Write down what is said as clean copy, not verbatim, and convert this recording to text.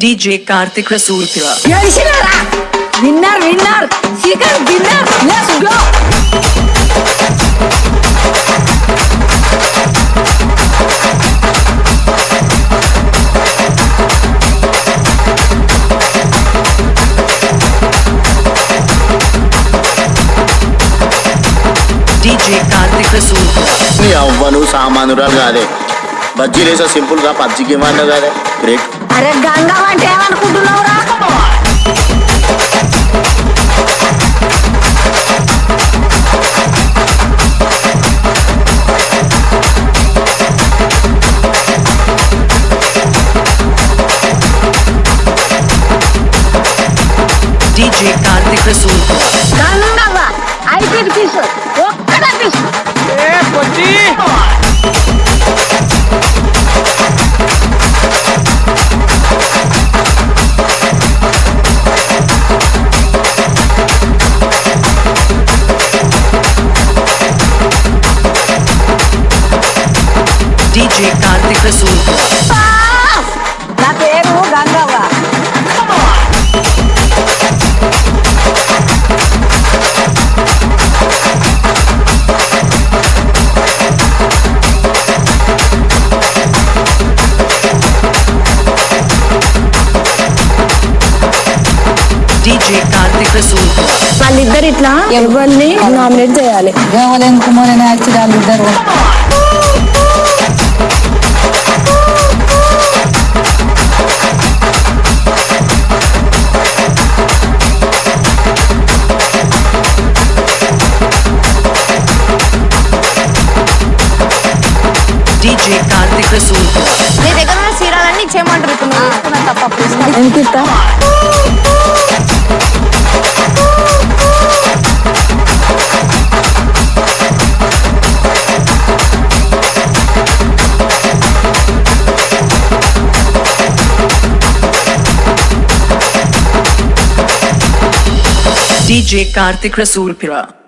DJ Karthik Rasoolpura. Winner, second winner, let's go. DJ Karthik Rasoolpura. అవ్వను సామానురాలు కాదే బజ్జీలేసా simple గా పబ్జికి ఏమన్నా కాదే గ్రేట్. అరే గంగా అంటే ఏమనుకుంటున్నావురా? DJ Karthik Rasoolpura. Gangavva IPL తీసు ఒక్కడే తీసు. DJ Karthik Rasoolpura. నా పేరు గంగవ్వ. DJ Karthik Rasoolpura. వాళ్ళిద్దరు ఇట్లా ఎవరిని నామినేట్ చేయాలి. దేవలేని కుమార్ అనే యాక్చువల్ ఇద్దరు DJ Karthik Rasoolpura. నీ దగ్గర ఉన్న చీరలన్నీ ఇచ్చేయమంటారు. ఇప్పుడు నువ్వు తీసుకున్న తప్ప ఎంత ఇస్తా? DJ Karthik Rasoolpura.